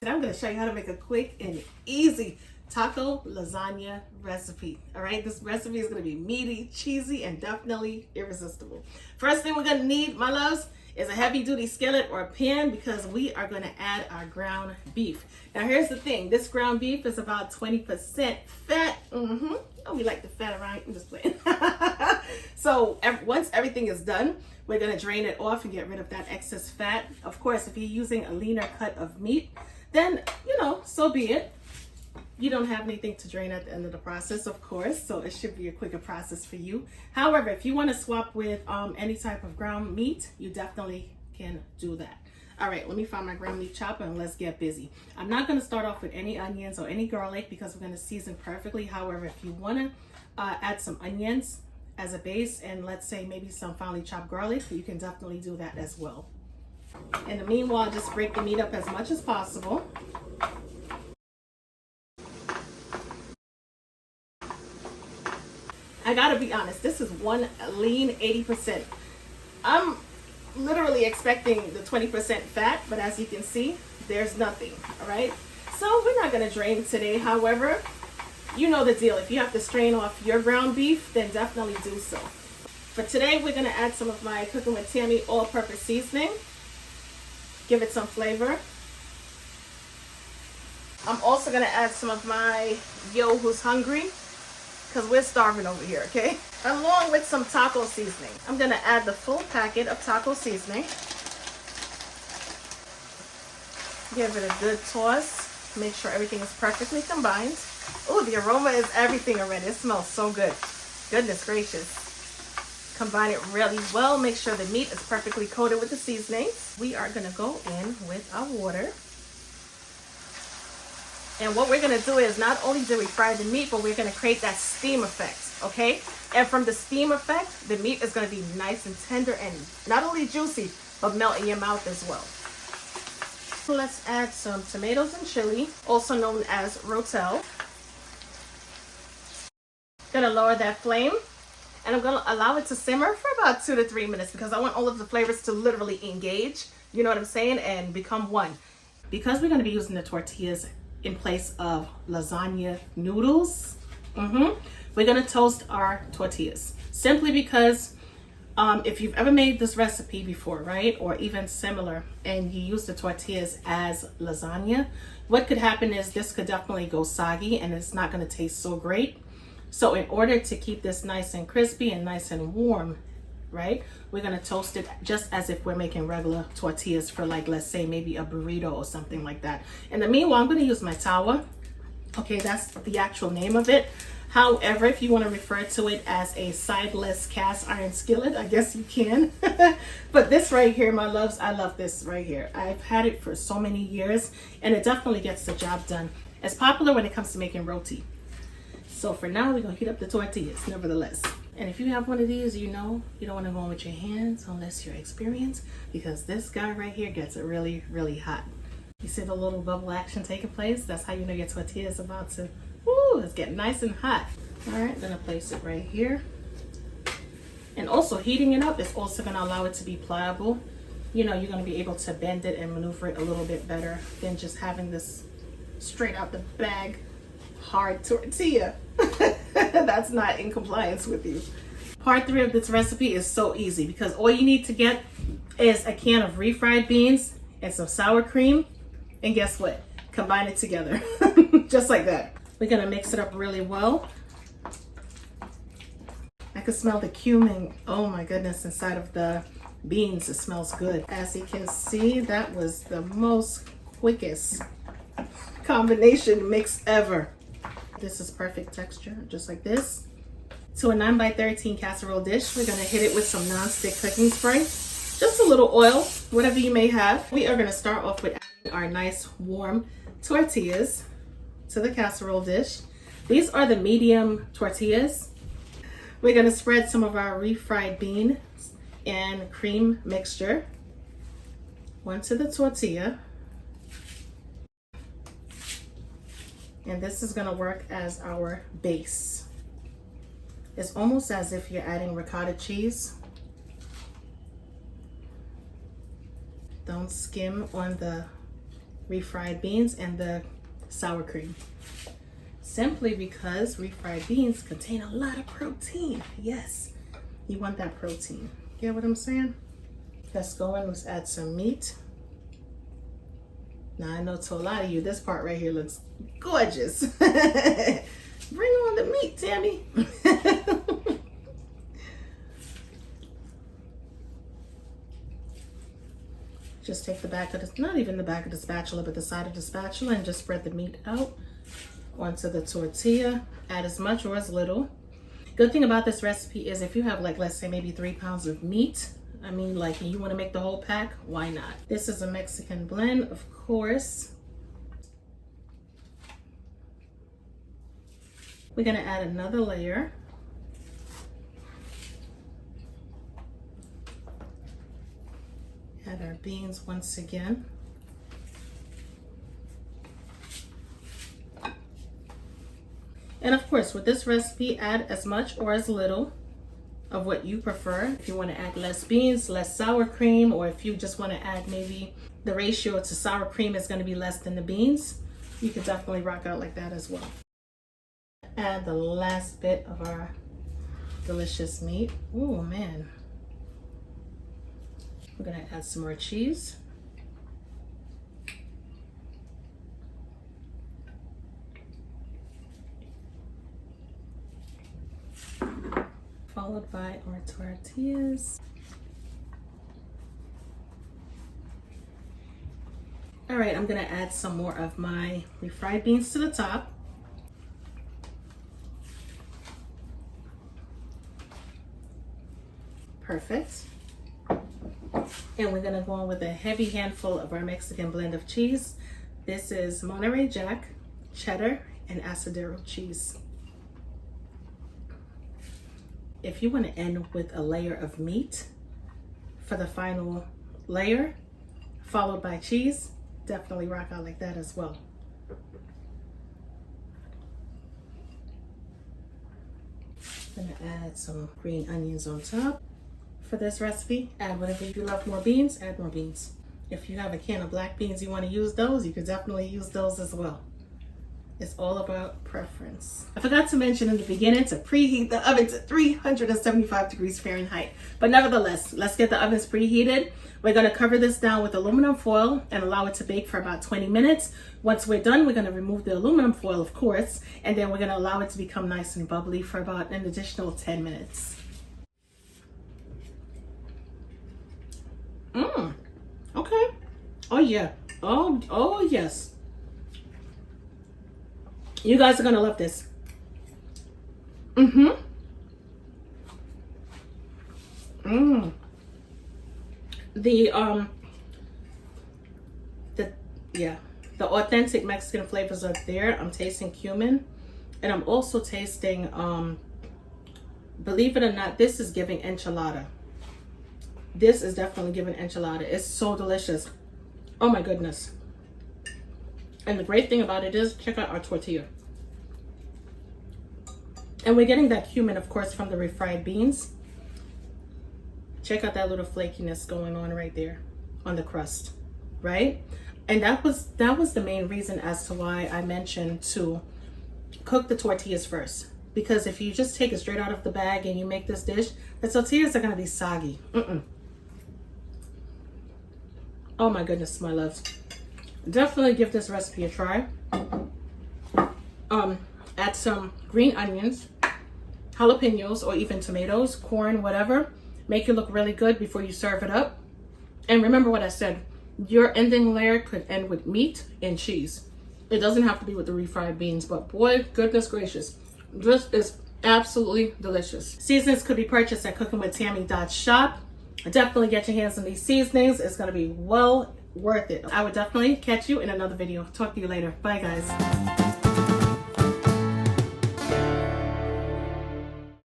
And I'm going to show you how to make a quick and easy taco lasagna recipe. All right, this recipe is going to be meaty, cheesy, and definitely irresistible. First thing we're going to need, my loves, is a heavy duty skillet or a pan because we are going to add our ground beef. Now here's the thing, this ground beef is about 20% fat. Oh, we like the fat around. I'm just playing. So once everything is done, we're going to drain it off and get rid of that excess fat. Of course, if you're using a leaner cut of meat, then, you know, so be it. You don't have anything to drain at the end of the process, of course, so it should be a quicker process for you. However, if you want to swap with any type of ground meat, you definitely can do that. All right, let me find my ground meat chopper and let's get busy. I'm not going to start off with any onions or any garlic because we're going to season perfectly. However, if you want to add some onions as a base and let's say maybe some finely chopped garlic, you can definitely do that as well. In the meanwhile, just break the meat up as much as possible. I gotta be honest, this is one lean 80%. I'm literally expecting the 20% fat, but as you can see, there's nothing, all right? So we're not gonna drain today. However, you know the deal. If you have to strain off your ground beef, then definitely do so. For today, we're gonna add some of my Cooking with Tammy all-purpose seasoning. Give it some flavor. I'm also gonna add some of my Yo Who's Hungry, because we're starving over here, okay? Along with some taco seasoning. I'm gonna add the full packet of taco seasoning. Give it a good toss. Make sure everything is perfectly combined. Oh, the aroma is everything already. It smells so good. Goodness gracious. Combine it really well. Make sure the meat is perfectly coated with the seasoning. We are gonna go in with our water. And what we're gonna do is not only do we fry the meat, but we're gonna create that steam effect, okay? And from the steam effect, the meat is gonna be nice and tender and not only juicy, but melt in your mouth as well. So let's add some tomatoes and chili, also known as Rotel. Gonna lower that flame, and I'm gonna allow it to simmer for about 2 to 3 minutes because I want all of the flavors to literally engage, you know what I'm saying, and become one. Because we're gonna be using the tortillas in place of lasagna noodles, we're gonna toast our tortillas simply because if you've ever made this recipe before, right, or even similar, and you use the tortillas as lasagna, what could happen is this could definitely go soggy and it's not gonna taste so great. So in order to keep this nice and crispy and nice and warm, right, we're gonna toast it just as if we're making regular tortillas for, like, let's say maybe a burrito or something like that. In the meanwhile, I'm gonna use my tawa. Okay, that's the actual name of it. However, if you want to refer to it as a sideless cast iron skillet, I guess you can. But this right here, my loves, I love this right here. I've had it for so many years and it definitely gets the job done. It's popular when it comes to making roti. So for now, we're gonna heat up the tortillas nevertheless. And if you have one of these, you know you don't want to go in with your hands unless you're experienced, because this guy right here gets it really, really hot. You see the little bubble action taking place? That's how you know your tortilla is about to, woo, it's getting nice and hot. All right, then I place it right here. And also heating it up is also gonna allow it to be pliable. You know, you're gonna be able to bend it and maneuver it a little bit better than just having this straight out the bag hard tortilla. That's not in compliance with you. Part 3 of this recipe is so easy because all you need to get is a can of refried beans and some sour cream, and guess what? Combine it together. Just like that. We're gonna mix it up really well. I can smell the cumin, oh my goodness, inside of the beans. It smells good. As you can see, that was the most quickest combination mix ever. This is perfect texture, just like this. To a 9x13 casserole dish, we're gonna hit it with some non-stick cooking spray. Just a little oil, whatever you may have. We are gonna start off with adding our nice warm tortillas to the casserole dish. These are the medium tortillas. We're gonna spread some of our refried beans and cream mixture onto the tortilla. And this is gonna work as our base. It's almost as if you're adding ricotta cheese. Don't skim on the refried beans and the sour cream. Simply because refried beans contain a lot of protein. Yes, you want that protein. Get what I'm saying? Let's go in, let's add some meat. Now I know to a lot of you, this part right here looks gorgeous. Bring on the meat, Tammy. Just take the back of the, not even the back of the spatula, but the side of the spatula, and just spread the meat out onto the tortilla. Add as much or as little. Good thing about this recipe is if you have, like, let's say maybe 3 pounds of meat, I mean, like, you want to make the whole pack, why not? This is a Mexican blend, of course. We're gonna add another layer. Add our beans once again. And of course, with this recipe, add as much or as little of what you prefer. If you want to add less beans, less sour cream, or if you just want to add maybe the ratio to sour cream is going to be less than the beans, you could definitely rock out like that as well. Add the last bit of our delicious meat. Oh man. We're gonna add some more cheese. Followed by our tortillas. All right, I'm gonna add some more of my refried beans to the top. Perfect. And we're gonna go on with a heavy handful of our Mexican blend of cheese. This is Monterey Jack, cheddar, and asadero cheese. If you want to end with a layer of meat for the final layer, followed by cheese, definitely rock out like that as well. I'm gonna add some green onions on top. For this recipe, add whatever. If you love more beans, add more beans. If you have a can of black beans, you want to use those, you could definitely use those as well. It's all about preference. I forgot to mention in the beginning to preheat the oven to 375 degrees Fahrenheit. But nevertheless, let's get the ovens preheated. We're going to cover this down with aluminum foil and allow it to bake for about 20 minutes. Once we're done, we're going to remove the aluminum foil, of course, and then we're going to allow it to become nice and bubbly for about an additional 10 minutes. Okay. Oh yeah. Oh yes. You guys are gonna love this. The authentic Mexican flavors are there. I'm tasting cumin, and I'm also tasting believe it or not, this is giving enchilada. This is definitely giving enchilada. It's so delicious. Oh my goodness. And the great thing about it is, check out our tortilla. And we're getting that cumin, of course, from the refried beans. Check out that little flakiness going on right there on the crust, right? And that was the main reason as to why I mentioned to cook the tortillas first. Because if you just take it straight out of the bag and you make this dish, the tortillas are gonna be soggy. Oh my goodness, my loves. Definitely give this recipe a try. Add some green onions, jalapeños, or even tomatoes, corn, whatever. Make it look really good before you serve it up. And remember what I said, your ending layer could end with meat and cheese. It doesn't have to be with the refried beans, but boy, goodness gracious, this is absolutely delicious. Seasonings could be purchased at cookingwithtammy.shop. Definitely get your hands on these seasonings. It's going to be well worth it. I would definitely catch you in another video. Talk to you later. Bye, guys.